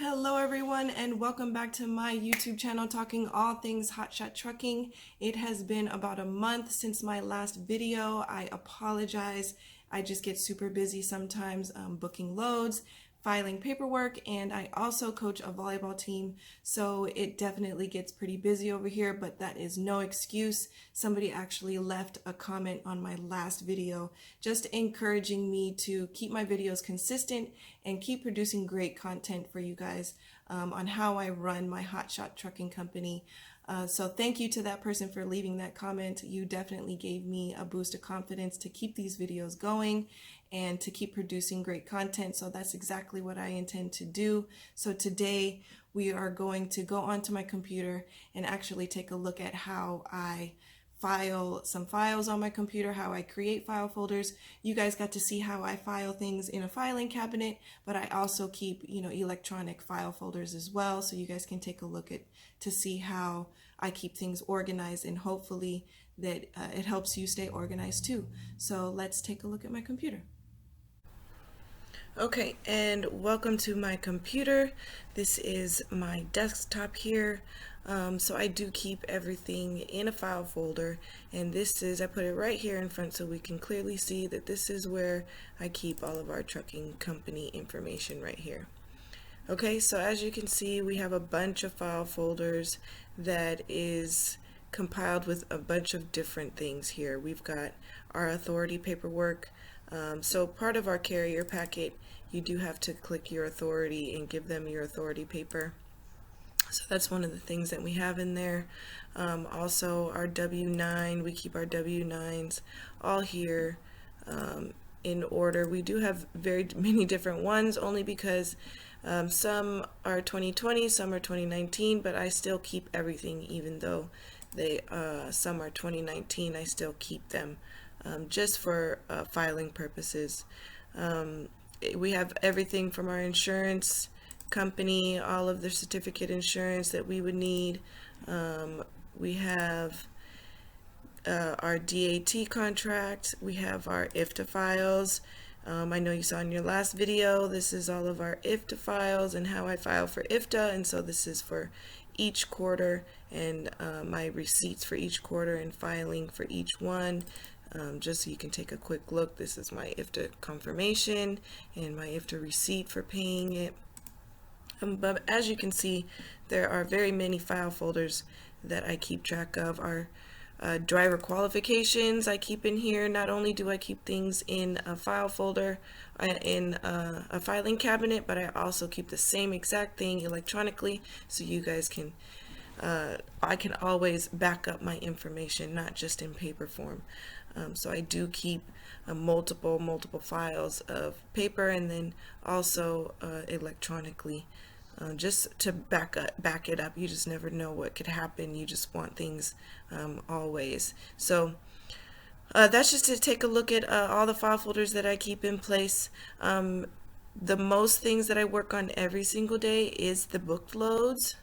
Hello everyone and welcome back to my YouTube channel talking all things HotShot Trucking. It has been about a month since my last video. I apologize. I just get super busy sometimes booking loads, filing paperwork, and I also coach a volleyball team, so it definitely gets pretty busy over here, but that is no excuse. Somebody actually left a comment on my last video just encouraging me to keep my videos consistent and keep producing great content for you guys on how I run my HotShot Trucking Company. So thank you to that person for leaving that comment. You definitely gave me a boost of confidence to keep these videos going and to keep producing great content. So that's exactly what I intend to do. So today we are going to go onto my computer and actually take a look at how I file some files on my computer, how I create file folders. You guys got to see how I file things in a filing cabinet, but I also keep, electronic file folders as well. So you guys can take a look at to see how I keep things organized, and hopefully that it helps you stay organized too. So let's take a look at my computer. Okay, and welcome to my computer. This is my desktop here. So I do keep everything in a file folder, and I put it right here in front so we can clearly see that this is where I keep all of our trucking company information right here. Okay, so as you can see, we have a bunch of file folders that is compiled with a bunch of different things here. We've got our authority paperwork. So part of our carrier packet, you do have to click your authority and give them your authority paper. So that's one of the things that we have in there. Also our W-9, we keep our W-9s all here in order. We do have very many different ones only because some are 2020, some are 2019, but I still keep everything even though some are 2019. I still keep them just for filing purposes. We have everything from our insurance company, all of the certificate insurance that we would need. We have our DAT contract. We have our IFTA files. I know you saw in your last video, this is all of our IFTA files and how I file for IFTA, and so this is for each quarter, and my receipts for each quarter and filing for each one. Just so you can take a quick look, this is my IFTA confirmation and my IFTA receipt for paying it. But as you can see, there are very many file folders that I keep track of. Our driver qualifications I keep in here. Not only do I keep things in a file folder in a filing cabinet, but I also keep the same exact thing electronically, so you guys can I can always back up my information, not just in paper form. So I do keep multiple files of paper and then also electronically, just to back it up. You just never know what could happen. You just want things always. So that's just to take a look at all the file folders that I keep in place. The most things that I work on every single day is the booked loads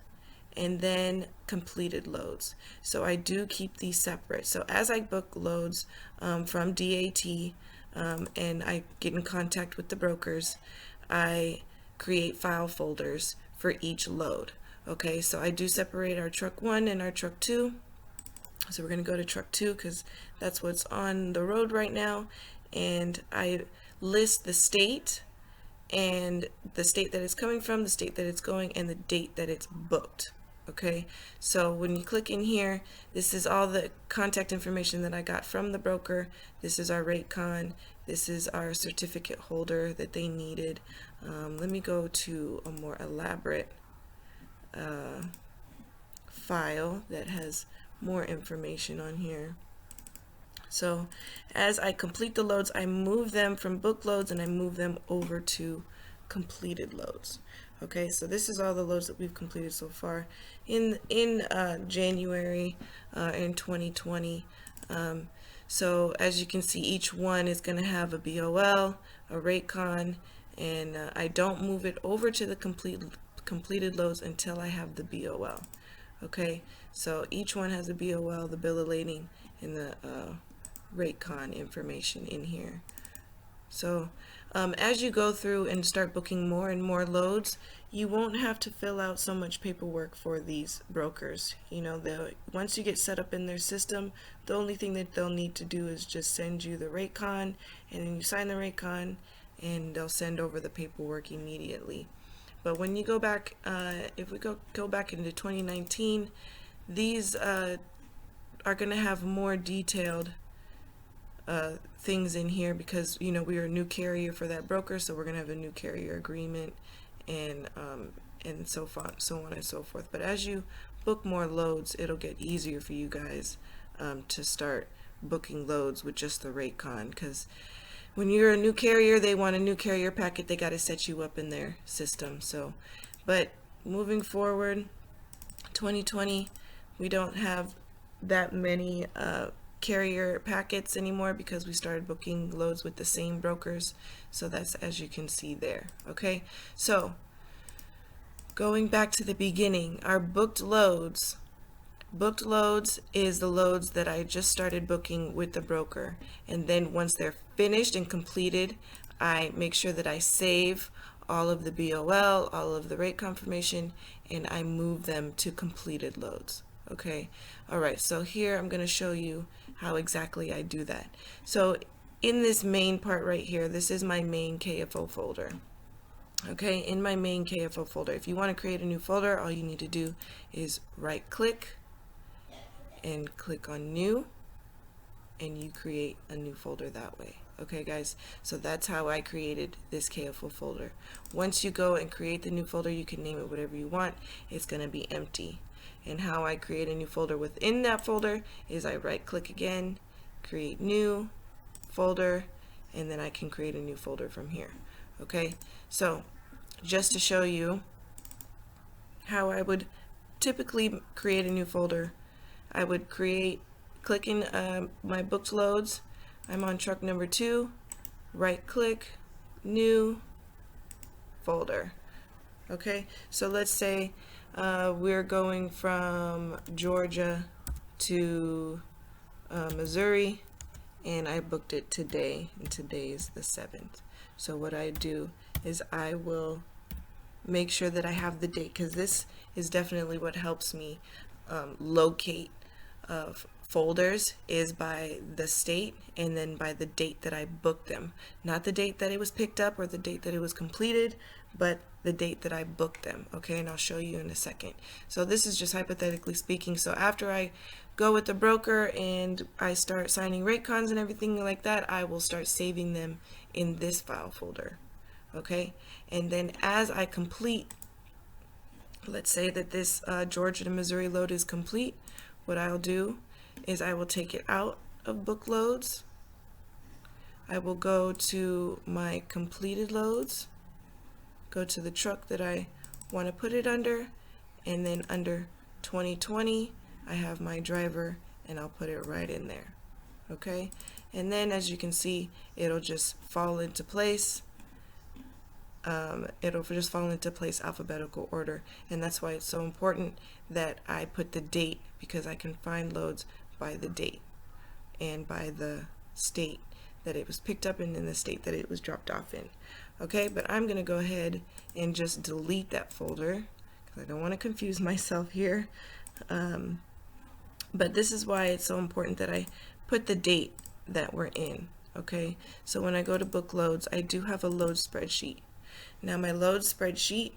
and then completed loads. So I do keep these separate. So as I book loads from DAT and I get in contact with the brokers, I create file folders for each load. Okay, so I do separate our truck 1 and our truck 2. So we're going to go to truck 2 because that's what's on the road right now, and I list the state and the state that it's coming from, the state that it's going, and the date that it's booked. Okay, so when you click in here, this is all the contact information that I got from the broker. This is our rate con. This is our certificate holder that they needed. Let me go to a more elaborate file that has more information on here. So as I complete the loads, I move them from book loads and I move them over to completed loads. Okay, so this is all the loads that we've completed so far in January in 2020. So as you can see, each one is going to have a BOL, a rate con, and I don't move it over to the completed loads until I have the BOL. Okay, so each one has a BOL, the bill of lading, and the rate con information in here. So As you go through and start booking more and more loads, you won't have to fill out so much paperwork for these brokers. You know, once you get set up in their system, the only thing that they'll need to do is just send you the rate con, and then you sign the rate con, and they'll send over the paperwork immediately. But when you go back, if we go back into 2019, these are going to have more detailed things in here, because you know we are a new carrier for that broker, so we're going to have a new carrier agreement, and so on and so forth. But as you book more loads, it'll get easier for you guys to start booking loads with just the rate con, because when you're a new carrier, they want a new carrier packet, they got to set you up in their system. So, but moving forward, 2020, we don't have that many carrier packets anymore, because we started booking loads with the same brokers. So that's, as you can see there. Okay, so going back to the beginning, our booked loads is the loads that I just started booking with the broker, and then once they're finished and completed, I make sure that I save all of the BOL, all of the rate confirmation, and I move them to completed loads. Okay, all right, so here I'm going to show you how exactly I do that. So in this main part right here, this is my main KFO folder. Okay, in my main KFO folder, if you want to create a new folder, all you need to do is right click and click on new, and you create a new folder that way. Okay guys, so that's how I created this KFO folder. Once you go and create the new folder, you can name it whatever you want. It's going to be empty. And how I create a new folder within that folder is I right click again, create new folder, and then I can create a new folder from here. Okay, so just to show you how I would typically create a new folder, I would click in my booked loads. I'm on truck number 2, right click, new folder. Okay, so let's say we're going from Georgia to Missouri, and I booked it today, and today is the 7th. So what I do is I will make sure that I have the date, because this is definitely what helps me locate folders, is by the state and then by the date that I booked them. Not the date that it was picked up or the date that it was completed, but the date that I booked them. Okay, and I'll show you in a second. So this is just hypothetically speaking. So after I go with the broker and I start signing rate cons and everything like that, I will start saving them in this file folder. Okay, and then as I complete, let's say that this Georgia to Missouri load is complete, what I'll do is I will take it out of book loads. I will go to my completed loads, go to the truck that I want to put it under, and then under 2020 I have my driver, and I'll put it right in there. Okay, and then as you can see, it'll just fall into place. It'll just fall into place alphabetical order, and that's why it's so important that I put the date, because I can find loads by the date and by the state that it was picked up in and the state that it was dropped off in. Okay, but I'm going to go ahead and just delete that folder, because I don't want to confuse myself here. But this is why it's so important that I put the date that we're in. Okay, so when I go to book loads, I do have a load spreadsheet. Now my load spreadsheet,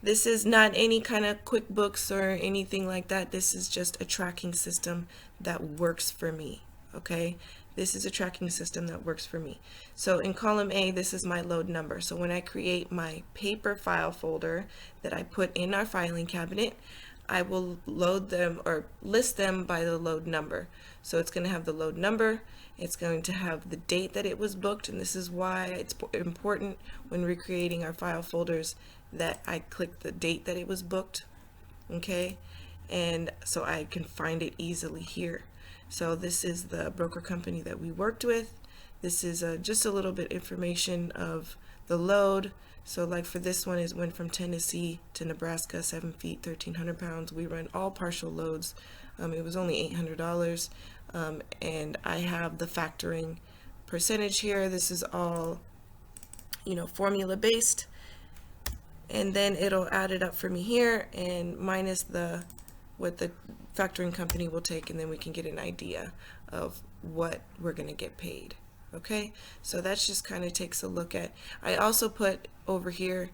this is not any kind of QuickBooks or anything like that. This is just a tracking system that works for me. Okay, this is a tracking system that works for me. So in column A, this is my load number. So when I create my paper file folder that I put in our filing cabinet, I will load them or list them by the load number. So it's going to have the load number, it's going to have the date that it was booked, and this is why it's important when we're creating our file folders that I click the date that it was booked. Okay, and so I can find it easily here. So this is the broker company that we worked with. This is just a little bit information of the load. So like for this one, it went from Tennessee to Nebraska, 7 feet, 1,300 pounds. We run all partial loads. It was only $800. And I have the factoring percentage here. This is all formula based, and then it'll add it up for me here and minus what the factoring company will take, and then we can get an idea of what we're going to get paid. Okay, so that's just kind of takes a look at. I also put over here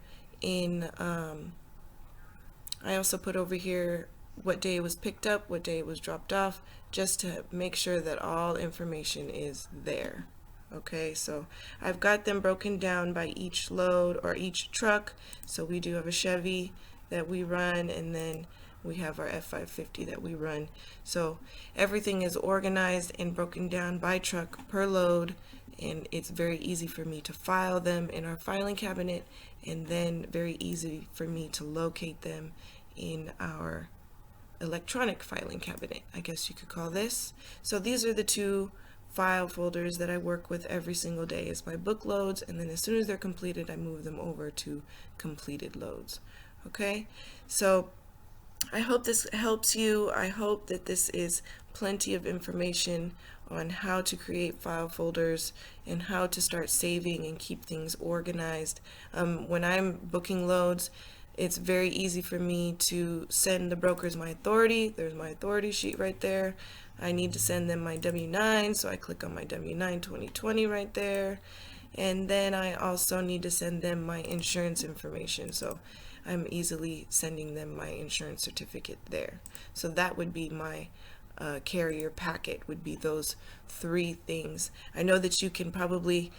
what day it was picked up, what day it was dropped off, just to make sure that all information is there. Okay, so I've got them broken down by each load or each truck. So we do have a Chevy that we run, and then we have our F550 that we run. So everything is organized and broken down by truck per load, and it's very easy for me to file them in our filing cabinet, and then very easy for me to locate them in our electronic filing cabinet, I guess you could call this. So these are the two file folders that I work with every single day. Is my book loads, and then as soon as they're completed, I move them over to completed loads. Okay, so I hope this helps you. I hope that this is plenty of information on how to create file folders and how to start saving and keep things organized. When I'm booking loads, it's very easy for me to send the brokers my authority. There's my authority sheet right there. I need to send them my W-9, so I click on my W-9 2020 right there. And then I also need to send them my insurance information, so I'm easily sending them my insurance certificate there. So that would be my carrier packet, would be those three things. I know that you can probably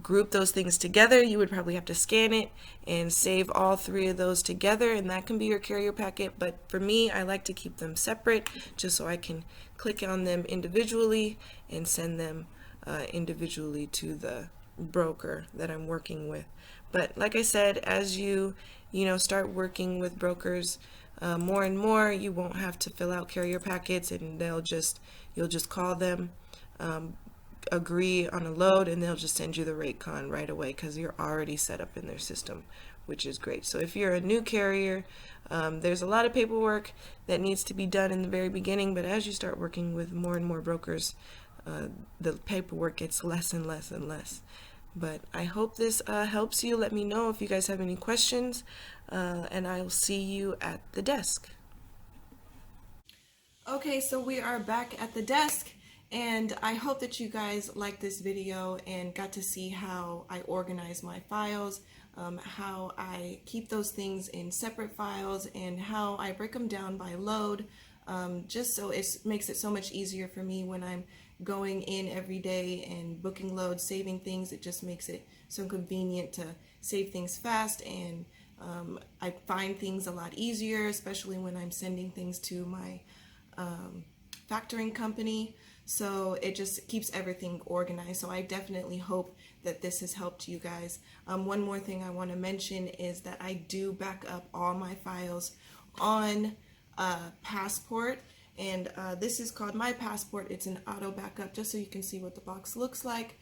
group those things together. You would probably have to scan it and save all three of those together, and that can be your carrier packet. But for me, I like to keep them separate just so I can click on them individually and send them individually to the broker that I'm working with. But like I said, as you start working with brokers more and more, you won't have to fill out carrier packets, and you'll just call them, agree on a load, and they'll just send you the rate con right away because you're already set up in their system, which is great. So if you're a new carrier, there's a lot of paperwork that needs to be done in the very beginning, but as you start working with more and more brokers, the paperwork gets less and less and less. But I hope this helps you. Let me know if you guys have any questions, and I'll see you at the desk. Okay, so we are back at the desk, and I hope that you guys liked this video and got to see how I organize my files, how I keep those things in separate files, and how I break them down by load, just so it makes it so much easier for me when I'm going in every day and booking loads, saving things. It just makes it so convenient to save things fast, and I find things a lot easier, especially when I'm sending things to my factoring company. So it just keeps everything organized. So I definitely hope that this has helped you guys. One more thing I want to mention is that I do back up all my files on Passport, and this is called My Passport. It's an auto backup, just so you can see what the box looks like.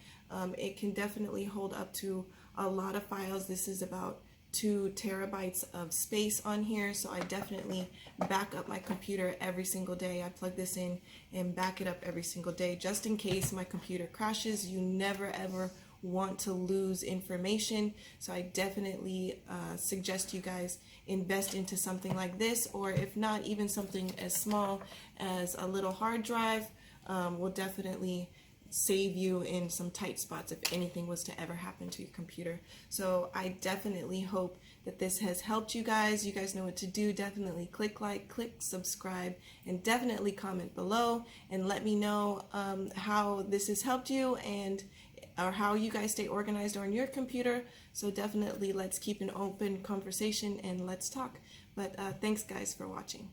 It can definitely hold up to a lot of files. This is about 2 terabytes of space on here, so I definitely back up my computer every single day. I plug this in and back it up every single day just in case my computer crashes. You never ever want to lose information, so I definitely suggest you guys invest into something like this, or if not, even something as small as a little hard drive will definitely save you in some tight spots if anything was to ever happen to your computer. So I definitely hope that this has helped you guys. You guys know what to do. Definitely click like, click subscribe, and definitely comment below and let me know how this has helped you, and or how you guys stay organized on your computer. So definitely let's keep an open conversation and let's talk. But thanks guys for watching.